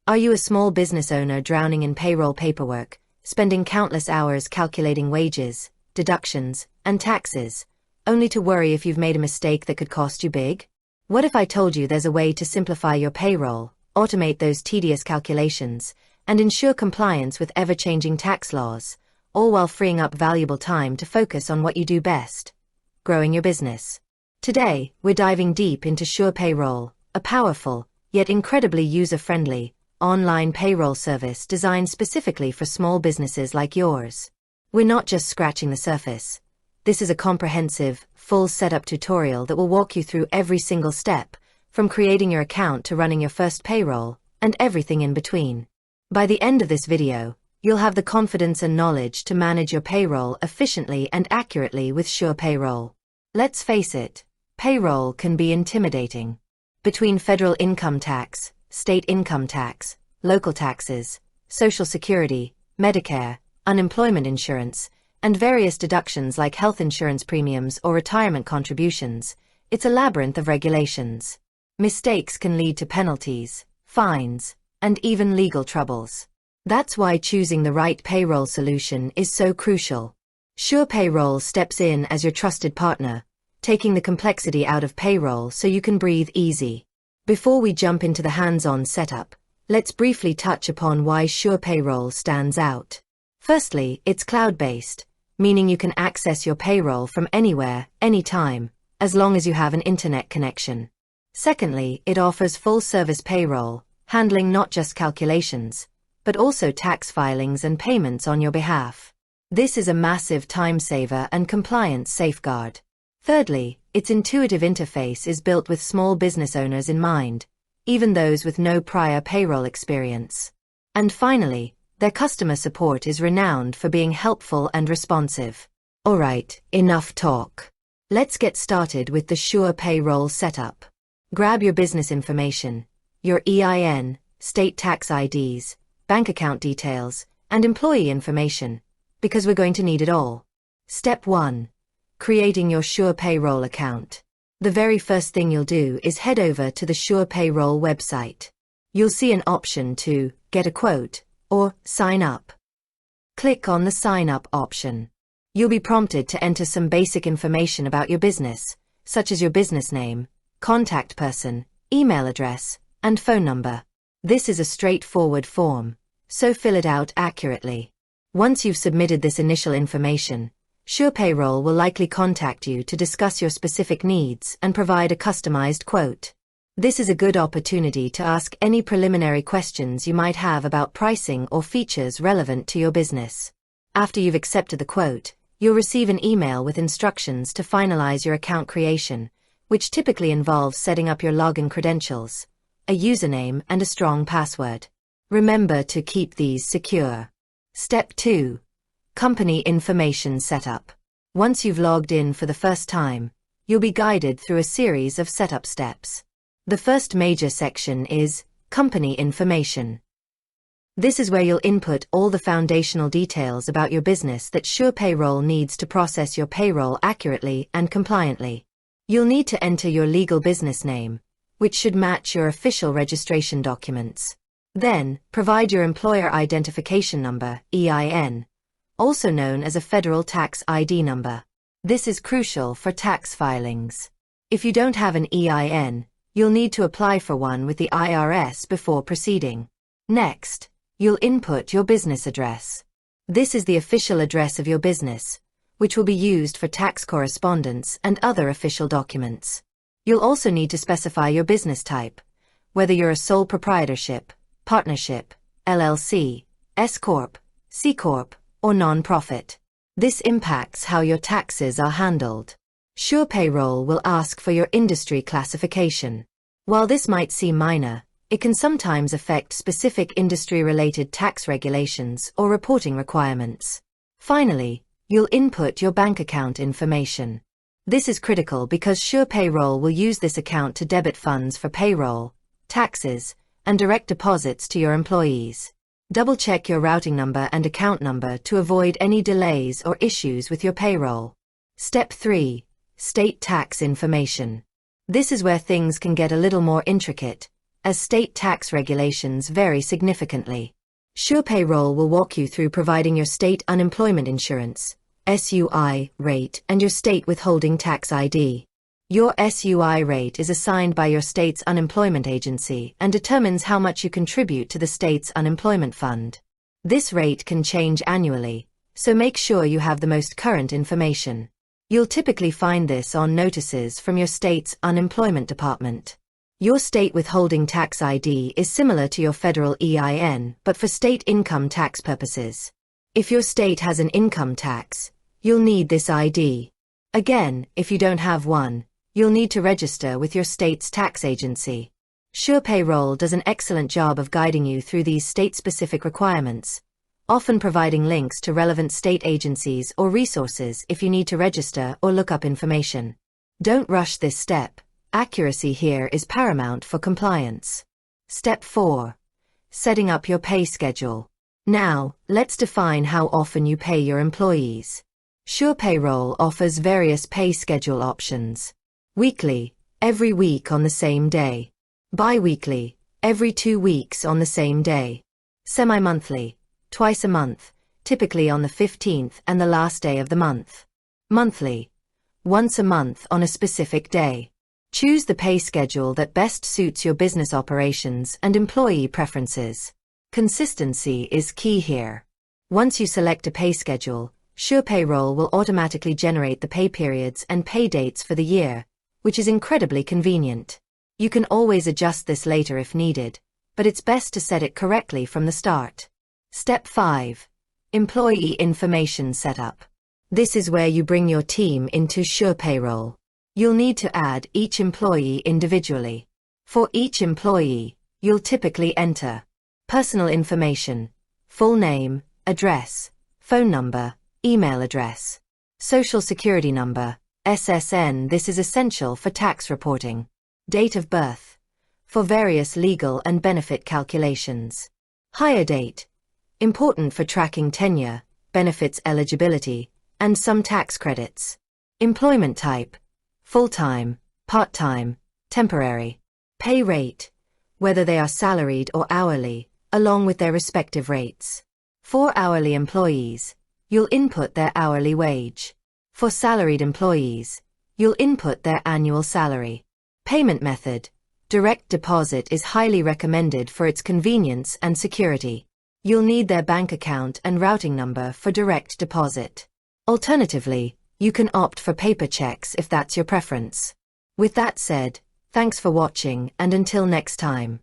Are you a small business owner drowning in payroll paperwork, spending countless hours calculating wages, deductions, and taxes, only to worry if you've made a mistake that could cost you big? What if I told you there's a way to simplify your payroll, automate those tedious calculations, and ensure compliance with ever-changing tax laws, all while freeing up valuable time to focus on what you do best: growing your business? Today, we're diving deep into SurePayroll, a powerful, yet incredibly user-friendly, online payroll service designed specifically for small businesses like yours. We're not just scratching the surface. This is a comprehensive, full setup tutorial that will walk you through every single step, from creating your account to running your first payroll, and everything in between. By the end of this video, you'll have the confidence and knowledge to manage your payroll efficiently and accurately with SurePayroll. Let's face it, payroll can be intimidating. Between federal income tax, state income tax, local taxes, Social Security, Medicare, unemployment insurance, and various deductions like health insurance premiums or retirement contributions, it's a labyrinth of regulations. Mistakes can lead to penalties, fines, and even legal troubles. That's why choosing the right payroll solution is so crucial. SurePayroll steps in as your trusted partner, taking the complexity out of payroll so you can breathe easy. Before we jump into the hands-on setup, let's briefly touch upon why SurePayroll stands out. Firstly, it's cloud-based, meaning you can access your payroll from anywhere, anytime, as long as you have an internet connection. Secondly, it offers full-service payroll, handling not just calculations, but also tax filings and payments on your behalf. This is a massive time saver and compliance safeguard. Thirdly, its intuitive interface is built with small business owners in mind, even those with no prior payroll experience. And finally, their customer support is renowned for being helpful and responsive. Alright, enough talk. Let's get started with the SurePayroll setup. Grab your business information, your EIN, state tax IDs, bank account details, and employee information, because we're going to need it all. Step 1. Creating your SurePayroll account. The very first thing you'll do is head over to the SurePayroll website. You'll see an option to get a quote or sign up. Click on the sign up option. You'll be prompted to enter some basic information about your business, such as your business name, contact person, email address, and phone number. This is a straightforward form, so fill it out accurately. Once you've submitted this initial information, SurePayroll will likely contact you to discuss your specific needs and provide a customized quote. This is a good opportunity to ask any preliminary questions you might have about pricing or features relevant to your business. After you've accepted the quote, you'll receive an email with instructions to finalize your account creation, which typically involves setting up your login credentials, a username, and a strong password. Remember to keep these secure. Step 2. Company information setup. Once you've logged in for the first time, you'll be guided through a series of setup steps. The first major section is company information. This is where you'll input all the foundational details about your business that SurePayroll needs to process your payroll accurately and compliantly. You'll need to enter your legal business name, which should match your official registration documents. Then, provide your employer identification number, EIN, also known as a federal tax ID number. This is crucial for tax filings. If you don't have an EIN, you'll need to apply for one with the IRS before proceeding. Next, you'll input your business address. This is the official address of your business, which will be used for tax correspondence and other official documents. You'll also need to specify your business type, whether you're a sole proprietorship, partnership, LLC, S-Corp, C-Corp, or non-profit. This impacts how your taxes are handled. SurePayroll will ask for your industry classification. While this might seem minor, it can sometimes affect specific industry-related tax regulations or reporting requirements. Finally, you'll input your bank account information. This is critical because SurePayroll will use this account to debit funds for payroll, taxes, and direct deposits to your employees. Double-check your routing number and account number to avoid any delays or issues with your payroll. Step 3. State tax information. This is where things can get a little more intricate, as state tax regulations vary significantly. SurePayroll will walk you through providing your state unemployment insurance, SUI, rate and your state withholding tax ID. Your SUI rate is assigned by your state's unemployment agency and determines how much you contribute to the state's unemployment fund. This rate can change annually, so make sure you have the most current information. You'll typically find this on notices from your state's unemployment department. Your state withholding tax ID is similar to your federal EIN, but for state income tax purposes. If your state has an income tax, you'll need this ID. Again, if you don't have one, you'll need to register with your state's tax agency. SurePayroll does an excellent job of guiding you through these state-specific requirements, often providing links to relevant state agencies or resources if you need to register or look up information. Don't rush this step. Accuracy here is paramount for compliance. Step 4. Setting up your pay schedule. Now, let's define how often you pay your employees. SurePayroll offers various pay schedule options. Weekly, every week on the same day. Bi-weekly, every 2 weeks on the same day. Semi-monthly, twice a month, typically on the 15th and the last day of the month. Monthly, once a month on a specific day. Choose the pay schedule that best suits your business operations and employee preferences. Consistency is key here. Once you select a pay schedule, SurePayroll will automatically generate the pay periods and pay dates for the year, which is incredibly convenient. You can always adjust this later if needed, but it's best to set it correctly from the start. Step 5. Employee information setup. This is where you bring your team into SurePayroll. You'll need to add each employee individually. For each employee, you'll typically enter personal information, full name, address, phone number, email address, social security number, SSN. This is essential for tax reporting. Date of birth, for various legal and benefit calculations. Hire date, important for tracking tenure, benefits eligibility, and some tax credits. Employment type, full-time, part-time, temporary. Pay rate, whether they are salaried or hourly, along with their respective rates. For hourly employees, you'll input their hourly wage. For salaried employees, you'll input their annual salary. Payment method, direct deposit is highly recommended for its convenience and security. You'll need their bank account and routing number for direct deposit. Alternatively, you can opt for paper checks if that's your preference. With that said, thanks for watching and until next time.